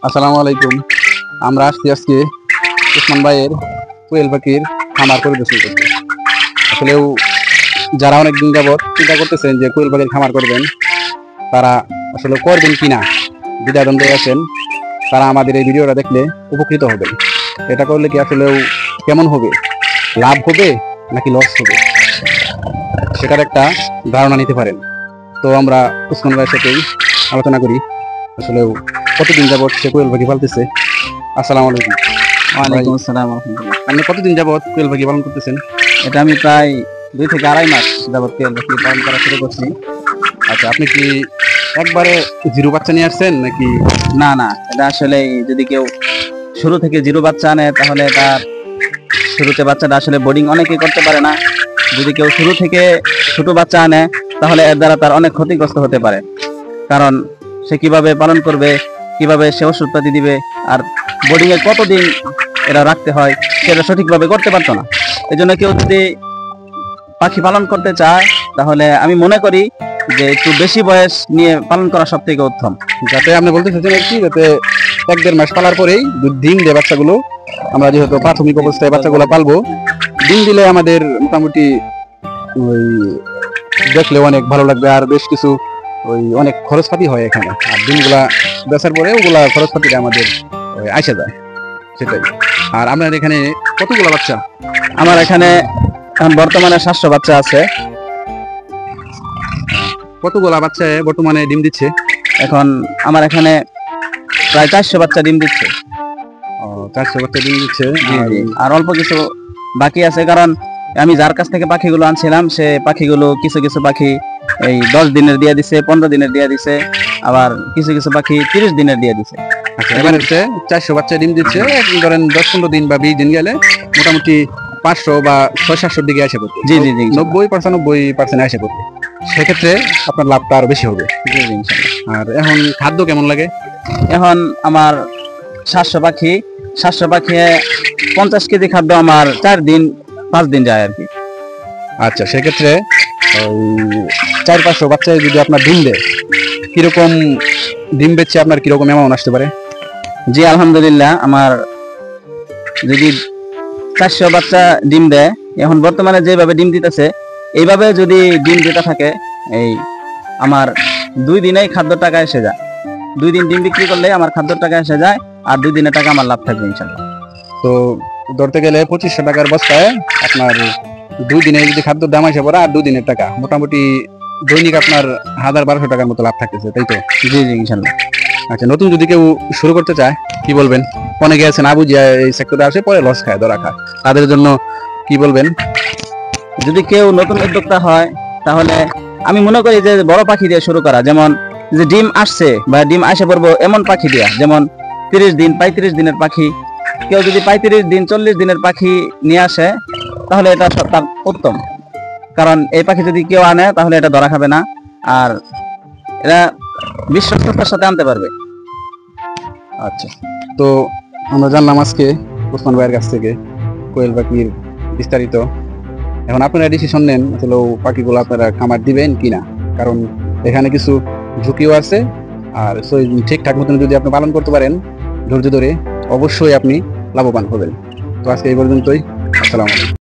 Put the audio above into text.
আসসালামু আলাইকুম। আমরা আজকে উসমান ভাইয়ের কোয়েল পাখির খামার পরিদর্শন করছি। আসলেও যারা অনেকদিন যাবৎ চিন্তা করতেছেন যে কোয়েল পাখির খামার করবেন, তারা আসলে করবেন কিনা দ্বিধাদ্বন্দ্বে আছেন, তারা আমাদের এই ভিডিওটা দেখলে উপকৃত হবেন। এটা করলে কি আসলেও কেমন হবে, লাভ হবে নাকি লস হবে, সেটার একটা ধারণা নিতে পারেন। তো আমরা উসমান ভাইয়ের সাথেই আলোচনা করি আসলেও কতদিন যাবৎ সে কোয়েল পাখি পালতেছে। আসসালামু আলাইকুম। ওয়ালাইকুম আসসালাম রাহমাতুল্লাহ। আপনি কতদিন যাবৎ কোয়েল পাখি পালন করতেছেন? এটা আমি প্রায় 2 থেকে 2.5 মাস যাবত কোয়েল পাখি পালন করা শুরু করছি। আচ্ছা, আপনি কি একবারে জিরো বাচ্চা নিয়ে আসছেন নাকি? না না, এটা আসলে যদি কেউ শুরু থেকে জিরো বাচ্চা আনে তাহলে তার শুরুতে বাচ্চাটা আসলে বোর্ডিং অনেকেই করতে পারে না। যদি কেউ শুরু থেকে ছোট বাচ্চা আনে তাহলে এর দ্বারা তার অনেক ক্ষতিগ্রস্ত হতে পারে, কারণ সে কিভাবে পালন করবে, কিভাবে সে ওষুধপাতি দিবে, আর বোর্ডিং এ কতদিন এরা রাখতে হয় সেটা সঠিকভাবে করতে পারতো না। এই জন্য কেউ যদি পাখি পালন করতে চায় তাহলে আমি মনে করি যে একটু বেশি বয়স নিয়ে পালন করা সব থেকে উত্তম। যাতে আপনি বলতে চাচ্ছেন আর কি, যাতে 1-1.5 মাস পালার পরেই ডিম দেয় বাচ্চাগুলো। আমরা যেহেতু প্রাথমিক অবস্থায় বাচ্চাগুলো পালবো, ডিম দিলে আমাদের মোটামুটি ওই দেখলে অনেক ভালো লাগবে, আর বেশ কিছু ওই অনেক খরচপাতি হয় এখানে। আর ডিমগুলা বেচার পরে ওগুলা খরচপাতিটা আমাদের আসে যায়, সেটাই। আর আপনার এখানে কতগুলো বাচ্চা? আমার এখানে এখন বর্তমানে 700 বাচ্চা আছে। কতগুলো বাচ্চা বর্তমানে ডিম দিচ্ছে? এখন আমার এখানে প্রায় 400 বাচ্চা ডিম দিচ্ছে। 400 বাচ্চা ডিম দিচ্ছে। আর অল্প কিছু বাকি আছে, কারণ আমি যার কাছ থেকে পাখিগুলো আনছিলাম সে পাখিগুলো কিছু কিছু পাখি এই 10 দিনের দিয়ে দিছে, 15 দিনের দিয়ে দিছে, আবার কিছু কিছু পাখি 30 দিনের দিয়ে দিছে। আচ্ছা, এবার হচ্ছে 400 বাচ্চা ডিম দিচ্ছে, ধরেন 10-15 দিন বা 20 দিন গেলে মোটামুটি 500 বা 600-700 দিকে আসে পড়বে। জি জি জি, 90-95% আসে পড়বে। সেক্ষেত্রে আপনার লাভটা আরো বেশি হবে। জি জি, ইনশাআল্লাহ। আর এখন খাদ্য কেমন লাগে? এখন আমার 700 পাখি 50 কেজি খাদ্য আমার 4-5 দিন যায় আর কি। আচ্ছা, সেক্ষেত্রে ওই 400-500 বাচ্চায় যদি আপনার ডিম দেয়, কিরকম ডিম বেচে আপনার কিরকম অ্যামাউন্ট আসতে পারে? জি আলহামদুলিল্লাহ, আমার যদি 400 বাচ্চা ডিম দেয়, এখন বর্তমানে যেভাবে ডিম দিতেছে এইভাবে যদি ডিম দিতে থাকে, এই আমার 2 দিনেই খাদ্য টাকা এসে যায়। 2 দিন ডিম বিক্রি করলে আমার খাদ্য টাকা এসে যায়, আর 2 দিনের টাকা আমার লাভ থাকবে ইনশাআল্লাহ। তো ধরতে গেলে 2500 টাকার বস্তায় আপনার 2 দিনে যদি খাদ্য দাম আসে পড়ে, আর 2 দিনের টাকা মোটামুটি দৈনিক আপনার 1000-1200 টাকার মতো লাভ থাকতেছে, তাই তো? জি জি ইনশাআল্লাহ। আচ্ছা, নতুন যদি কেউ শুরু করতে চায় কি বলবেন? অনেকে আছেন আবু জিয়া এই সেক্টরে আসে পরে লস খায়, ধরা খায়, তাদের জন্য কি বলবেন? যদি কেউ নতুন উদ্যোক্তা হয় তাহলে আমি মনে করি যে বড় পাখি দিয়ে শুরু করা, যেমন যে ডিম আসছে বা ডিম আসে পড়বো এমন পাখি দিয়া, যেমন 30 দিন 35 দিনের পাখি। কেউ যদি 35 দিন 40 দিনের পাখি নিয়ে আসে তাহলে এটা তার উত্তম, কারণ এই পাখি যদি কেউ আনে তাহলে এটা ধরা খাবে না, আর এরা বিশ্বস্ততার সাথে আনতে পারবে। আচ্ছা, তো আমরা জানলাম আজকে ওসমান ভাইয়ের কাছ থেকে কোয়েল পাখির বিস্তারিত। এখন আপনারা ডিসিশন নেন আসলে পাখিগুলো আপনারা খামার দিবেন কিনা, কারণ এখানে কিছু ঝুঁকিও আছে। আর ঠিকঠাক মতন যদি আপনি পালন করতে পারেন ধৈর্য ধরে, অবশ্যই আপনি লাভবান হবেন। তো আজকে এই পর্যন্তই। আসসালামু আলাইকুম।